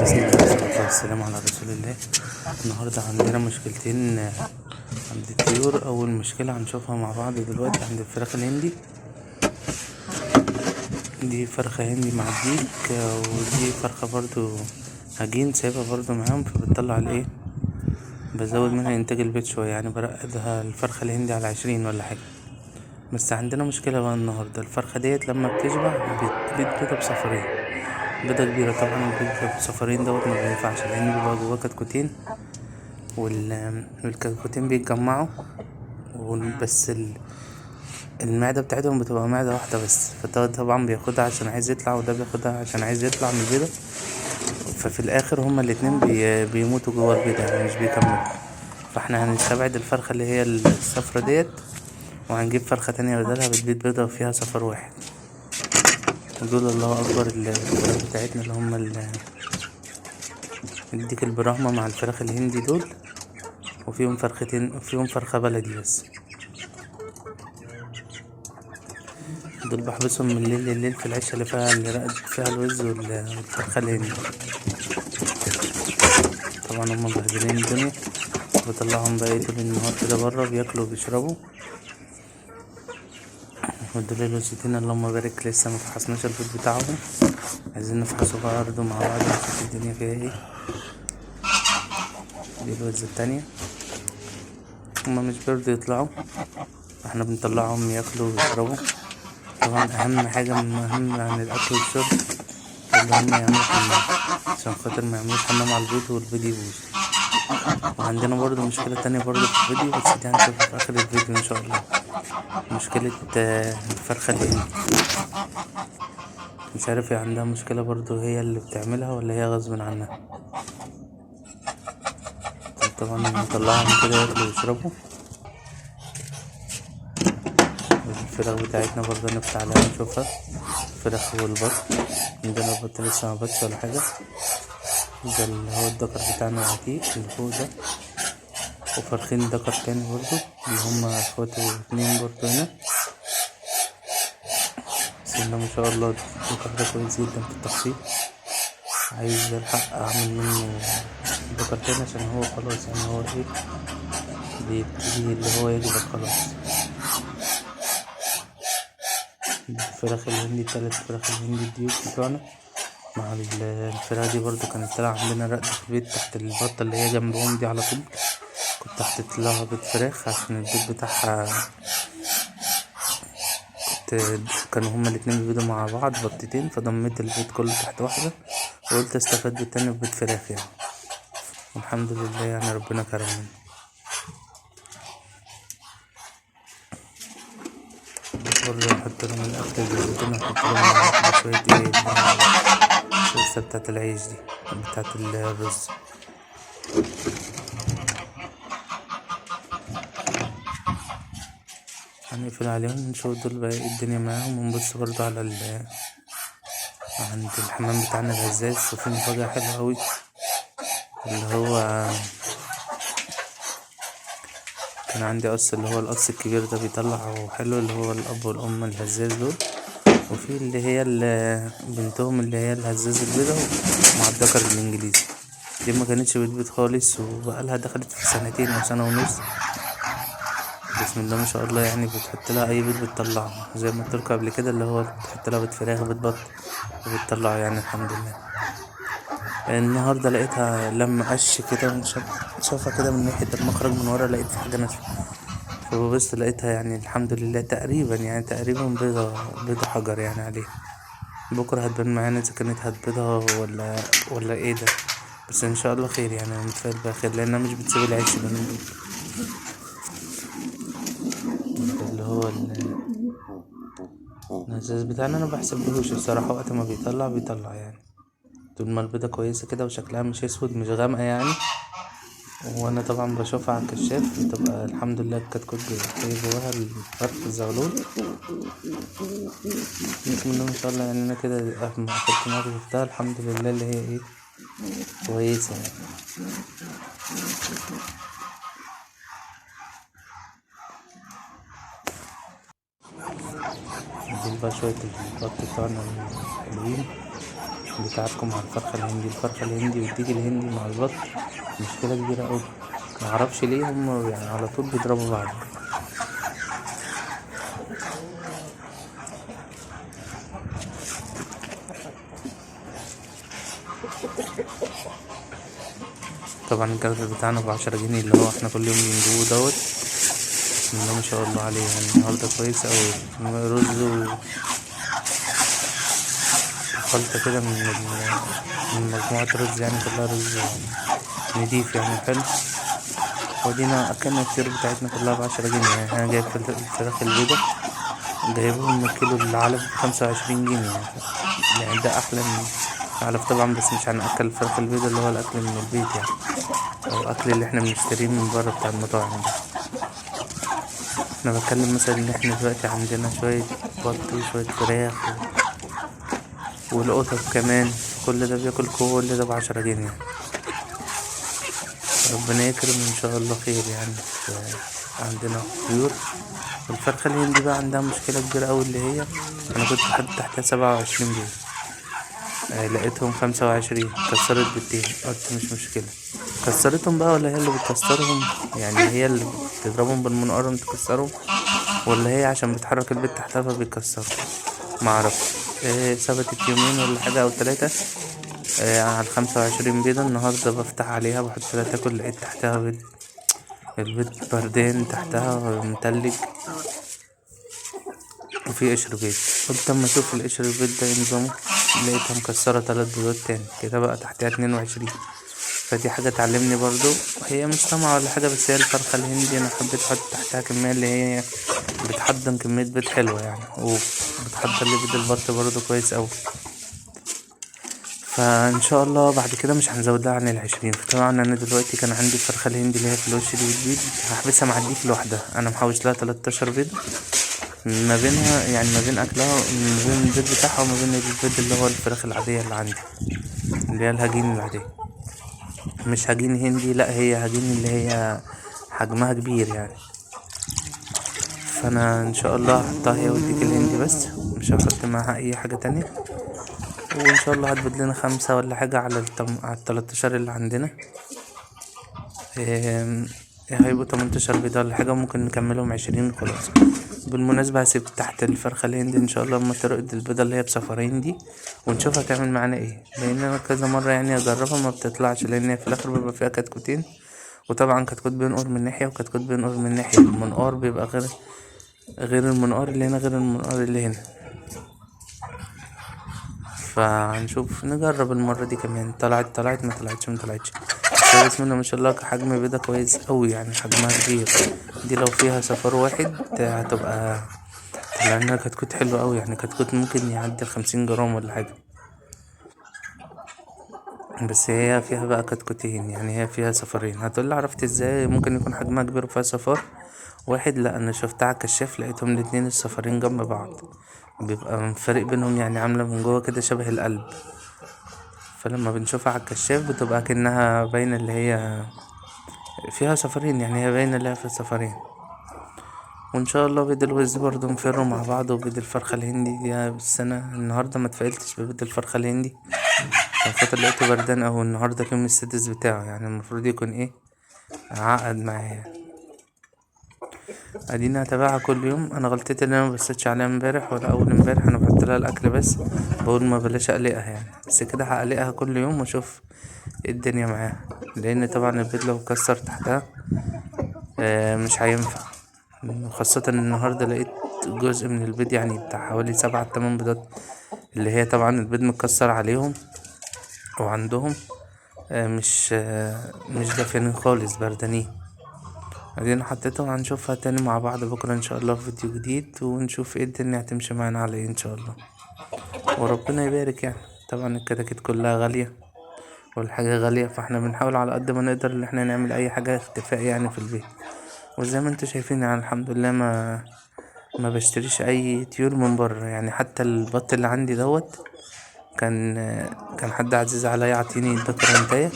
بسم الله والصلاة والسلام على رسول الله. النهاردة عندنا مشكلتين عند الطيور. أول مشكلة هنشوفها مع بعض دلوقتي عند الفراخ الهندي. دي فرخة هندي مع الديك، ودي فرخة برضو هجين سايبها برضو معاهم، فبتطلع الايه، بزود منها انتاج البيض شوية، يعني برقدها الفرخة الهندي على 20 ولا حاجة. بس عندنا مشكلة بقى النهاردة، الفرخة ديت لما بتشبع بتبيض بيضة بصفرين، بيضة كبيرة. طبعا البيض بصفرين دوت ما بينفعش، لأن بيبقى جواه كتكوتين، والكتكوتين بيتجمعوا، بس المعدة بتاعتهم بتبقى معدة واحدة بس، فده طبعا بياخدها عشان عايز يطلع، وده بياخدها عشان عايز يطلع من البيضة. ففي الآخر هما الاتنين بيموتوا جوا البيضة، يعني مش بيكملوا. فاحنا هنستبعد الفرخة اللي هي الصفرة ديت، وهنجيب فرخة تانية بدلها بتبيض بيضة فيها صفر واحد. ودول الله أكبر الفراخ بتاعتنا اللي هما الديك البراهمة مع الفراخ الهندي دول، وفيهم فرختين، فيهم فرخة بلدي بس. دول بحبسهم من الليل لليل في العشة اللي رقد فيها الوز والفرخة الهندي. طبعا هما مبهدلين الدنيا، بطلعهم بقى طول النهار كده برا بياكلوا وبيشربوا. ودول الوزتين اللهم بارك لسه مفحصناش البيض بتاعهم، عايزين نفحصه بقى برضه مع بعض نشوف الدنيا فيها ايه. دي الوزة التانية، هما مش بيرضوا يطلعوا، احنا بنطلعهم ياكلوا ويشربوا. طبعا اهم حاجة مهمة عن الاكل والشرب اللي هما يعملوا حمام، عشان خاطر ما يعملوش حمام على البيض والبيض يبوظ. وعندنا برضو مشكلة تانية برضو في الفيديو، بس دي هنشوفها في اخر الفيديو ان شاء الله. مشكلة الفرخة الهندي، مش عارف هي عندها مشكلة برضو هي اللي بتعملها ولا هي غصب عنها. طبعا نطلعهم كده ياكلوا ويشربوا. الفراخ بتاعتنا برضو نفتح عليها نشوفها، الفراخ والبط. عندنا البط لسه مبطش ولا حاجة. ده اللي هو الدكر بتاعنا العتيق اللي فوق ده، وفرخين دكر تاني برضو اللي هما اخواته اتنين برضو هنا. بسم الله ما شاء الله، الدكر ده كويس جدا في التخطيط. عايز الحق اعمل منه دكر تاني، عشان هو خلاص يعني هو ايه، بيبتدي اللي هو يكبر خلاص. الفراخ الهندي، التلات فراخ الهندي الديوك بتوعنا مع الفراخ دي برضو كانت طالعة عندنا رقد في البيت تحت البطة اللي هي جنبهم دي على طول. كنت حطيت لها بيض فراخ عشان البيض بتاعها كانوا هما الاتنين بيبيضوا مع بعض بطتين، فضميت البيض كله تحت واحدة، وقلت استفاد بالتاني ببيض فراخ يعني. والحمد لله يعني ربنا كرمنا. برضه نحط لهم الأكل الزيتون، ونحط لهم على شوية ايه الصلصة بتاعة العيش دي، بتاعة الرز. هنقفل عليهم نشوف دول بقى ايه الدنيا معاهم، ونبص برضه على عند الحمام بتاعنا الهزاز. وفي مفاجأة حلوة أوي، اللي هو كان عندي قص، اللي هو القص الكبير ده بيطلع حلو، اللي هو الأب والأم الهزاز دول. وفي اللي هي بنتهم اللي هي الهزاز البيضة مع الدكر الإنجليزي. دي ما كانتش بتبيض خالص، وبقالها دخلت في سنتين أو سنة ونص. بسم الله ما شاء الله، يعني بتحط لها أي بيض بتطلعه، زي ما قلتلكوا قبل كده، اللي هو بتحط لها بيض فراخ بيض بط وبتطلعه يعني الحمد لله. النهاردة لقيتها لما قش كده شافها كده من ناحية المخرج من ورا، لقيت في حاجة ناشفة، فببص لقيتها يعني الحمد لله تقريبا، يعني تقريبا بيضة حجر يعني عليها. بكرة هتبان معانا إذا كانت هتبيضها ولا ايه ده. بس ان شاء الله خير، يعني انا متفائل بقى خير، لانها مش بتسيب العيش اليومين دول. اللي هو الأساس بتاعنا انا بحسبهوش الصراحة، وقت ما بيطلع يعني طول ما البيضة كويسة كده وشكلها مش اسود مش غامقة يعني. وانا طبعا بشوفها على الكشاف بتبقى الحمد لله الكتكوت جاي جواها الفرخ الزغلول. بسم الله ما شاء الله، يعني انا كده اما اخدت مرة شفتها الحمد لله اللي هي ايه كويسة يعني. دول بقى شوية البط بتوعنا الحلوين، بتاعتكم مع الفرخة الهندي. الفرخة الهندي والديك الهندي مع البط مشكلة كبيرة اوي، معرفش ليه هم يعني على طول بيضربوا بعض. طبعا الجردل بتاعنا ب10 جنيه اللي هو احنا كل يوم بنجيبوه دوت. بسم الله ما شاء الله عليه، يعني النهاردة كويس اوي. رز وخلطة كده من مجموعة رز، يعني كلها رز نضيف يعني حلو. ودينا أكلنا الكتير بتاعتنا كلها ب10 جنيه. يعني أنا جايب الفراخ البيضة جايبهم الكيلو العلف ب25 جنيه. يعني ده أحلى من العلف طبعا، بس مش هنأكل الفراخ البيضة اللي هو الأكل من البيت يعني، أو الأكل اللي احنا بنشتريه من بره بتاع المطاعم ده. أنا بتكلم مثلا إن احنا دلوقتي عندنا شوية بط وشوية فراخ والقطط كمان، كل ده بياكل كل ده ب10 جنيه. ربنا يكرم ان شاء الله خير يعني. عندنا طيور. الفرخة الهندي بقى عندها مشكلة كبيرة اوي، اللي هي انا كنت حاطط تحتها 27 بيض، لقيتهم 25 كسرت بيضتين. قلت مش مشكلة، كسرتهم بقى ولا هي اللي بتكسرهم؟ يعني هي اللي بتضربهم بالمنقار تكسرهم، ولا هي عشان بتحرك البيض تحتها فبيكسروا؟ معرفش. ثبتت يومين ولا حاجة او 3 على 25 بيضة. النهاردة بفتح عليها بحط لها تاكل، لقيت تحتها بيض، البيض بردان تحتها متلج وفي قشر بيض. قلت اما اشوف القشر البيض ده ايه نظامه، لقيتها مكسرة 3 بيضات تاني كده، بقى تحتها 22. فدي حاجة تعلمني برضو، هي مش طمع ولا حاجة، بس هي الفرخة الهندي انا حبيت احط تحتها كمية اللي هي بتحضن كمية بيض حلوة يعني، وبتحضر لي بيض البط برضو كويس اوي. فان شاء الله بعد كده مش هنزودها عن ال20. فطبعا انا دلوقتي كان عندي الفرخة الهندي اللي هي في الوش دي بتبيض، هحبسها مع الديك لوحدها. انا محوش لها 13 بيض ما بينها، يعني ما بين اكلها، ما بين البيض بتاعها وما بين البيض اللي هو الفراخ العادية اللي عندي، اللي هي الهجين العادية. مش هجين هندي، لا هي هجين اللي هي حجمها كبير يعني. فانا ان شاء الله هحطها هي والديك الهندي بس، مش هحط معاها اي حاجة تانية. وان شاء الله هتبيض لنا 5 ولا حاجة على ال13 اللي عندنا. هيبقوا 18 بيضة ولا حاجة، وممكن نكملهم 20 خلاص. بالمناسبة هسيب تحت الفرخة الهندي ان شاء الله اما ترقد البيضة اللي هي بصفرين دي، ونشوف هتعمل معانا ايه، لان انا كذا مرة يعني اجربها ما بتطلعش، لان هي في الاخر بيبقى فيها كتكوتين. وطبعا كتكوت بينقر من ناحية وكتكوت بينقر من ناحية، المنقار بيبقى غير المنقار اللي هنا غير المنقار اللي هنا. فهنشوف نجرب المرة دي كمان، طلعت ما طلعتش. بس بسم الله ما شاء الله حجم بيضة كويس قوي، يعني حجمها كبير. دي لو فيها صفار واحد هتبقى طلع لنا كتكوت حلو قوي، يعني كتكوت ممكن يعدي 50 جرام ولا حاجة. بس هي فيها بقى كتكوتين، يعني هي فيها صفارين. هتقولي عرفت ازاي ممكن يكون حجمها كبير وفيها صفار واحد؟ لا انا شفتها على الكشاف، لقيتهم الاتنين الصفارين جنب بعض، بيبقى فرق بينهم، يعني عاملة من جوه كده شبه القلب. فلما بنشوفها على الكشاف بتبقى كأنها باينة اللي هي فيها صفارين، يعني هي باينة اللي هي فيها صفارين. وان شاء الله بيض الوز برضو نفروا مع بعض، وبيض الفرخة الهندي دي. بس انا النهاردة ما اتفائلتش ببيض الفرخة الهندي، عشان خاطر لقيته بردان اوي. النهاردة اليوم السادس بتاعه، يعني المفروض يكون ايه، عقد معايا. اديني هتابعها كل يوم. انا غلطتي ان انا مبصيتش عليها امبارح ولا اول امبارح، انا بحط لها الاكل بس، بقول ما بلاش اقلقها يعني. بس كده هقلقها كل يوم واشوف ايه الدنيا معاها، لان طبعا البيض لو كسر تحتها مش هينفع. خاصة إن النهاردة لقيت جزء من البيض، يعني بتاع حوالي 7 8 بيضات، اللي هي طبعا البيض متكسر عليهم وعندهم مش دافيين خالص، بردانين. ادينا حطيتهم، هنشوفها تاني مع بعض بكرة ان شاء الله في فيديو جديد، ونشوف ايه الدنيا هتمشي معانا على ايه ان شاء الله، وربنا يبارك يعني. طبعا الكتاكيت كلها غالية والحاجة غالية، فاحنا بنحاول على قد ما نقدر ان احنا نعمل اي حاجة اختفاء يعني في البيت. وزي ما انتوا شايفين يعني الحمد لله ما بشتريش اي طيور من بره. يعني حتى البط اللي عندي دوت كان كان حد عزيز عليا يعطيني ذكر انتايه،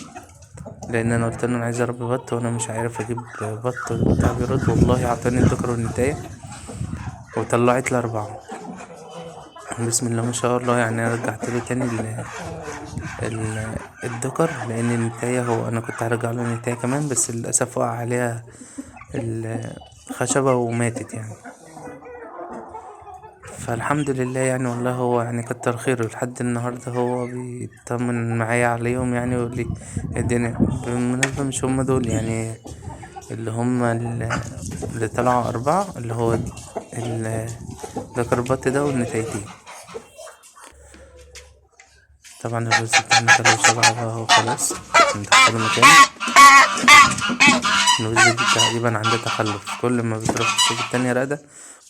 لان انا قلت له انا عايز اربي بط وانا مش عارف اجيب بط بتاع بيرد. والله اعطاني الذكر والنتايه وطلعت لي 4. بسم الله ما شاء الله، يعني أنا رجعت له تاني الدكر، لان النتاية هو انا كنت هرجع له النتاية كمان، بس للاسف وقع عليها الخشبة وماتت يعني. فالحمد لله يعني، والله هو يعني كتر خيره لحد النهاردة هو بيطمن معايا عليهم يعني، ويقول لي الدنيا بالمناسبة مش هم دول يعني، اللي هم اللي طلعوا أربعة، اللي هو ذكر البط ده والنتايتين. طبعا الرز بتاعنا كله شبع بقى اهو، خلاص ندخله مكانه. الوز دي تقريبا عندها تخلف، كل ما بتروح تشوف التانية راقدة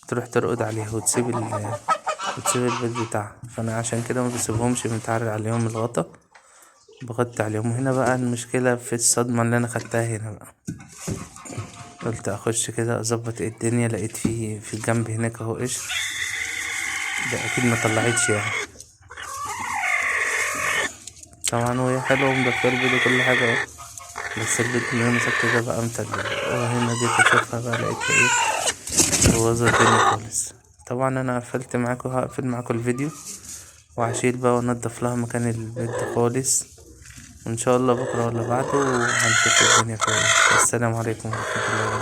بتروح ترقد عليها وتسيب البيض بتاعها. فانا عشان كده ما بسيبهمش، متعرق عليهم الغطا، بغطي عليهم. وهنا بقى المشكلة في الصدمة اللي انا خدتها هنا بقى. قلت اخش كده اظبط الدنيا، لقيت في الجنب هناك اهو قشر، ده اكيد ما طلعتش يعني. طبعا وهي حلوة ومدفية البيض وكل حاجة اهو، بس البيض اللي انا مسكته ده بقى متلج. وهنا جيت اشوفها بقى لقيتها ايه، بوظ الدنيا خالص. طبعا انا قفلت معاكم، هقفل معاكم الفيديو وهشيل بقى وانضف لها مكان البيض خالص، وان شاء الله بكره ولا بعده هنشوف الدنيا فيها ايه. والسلام عليكم ورحمة الله وبركاته.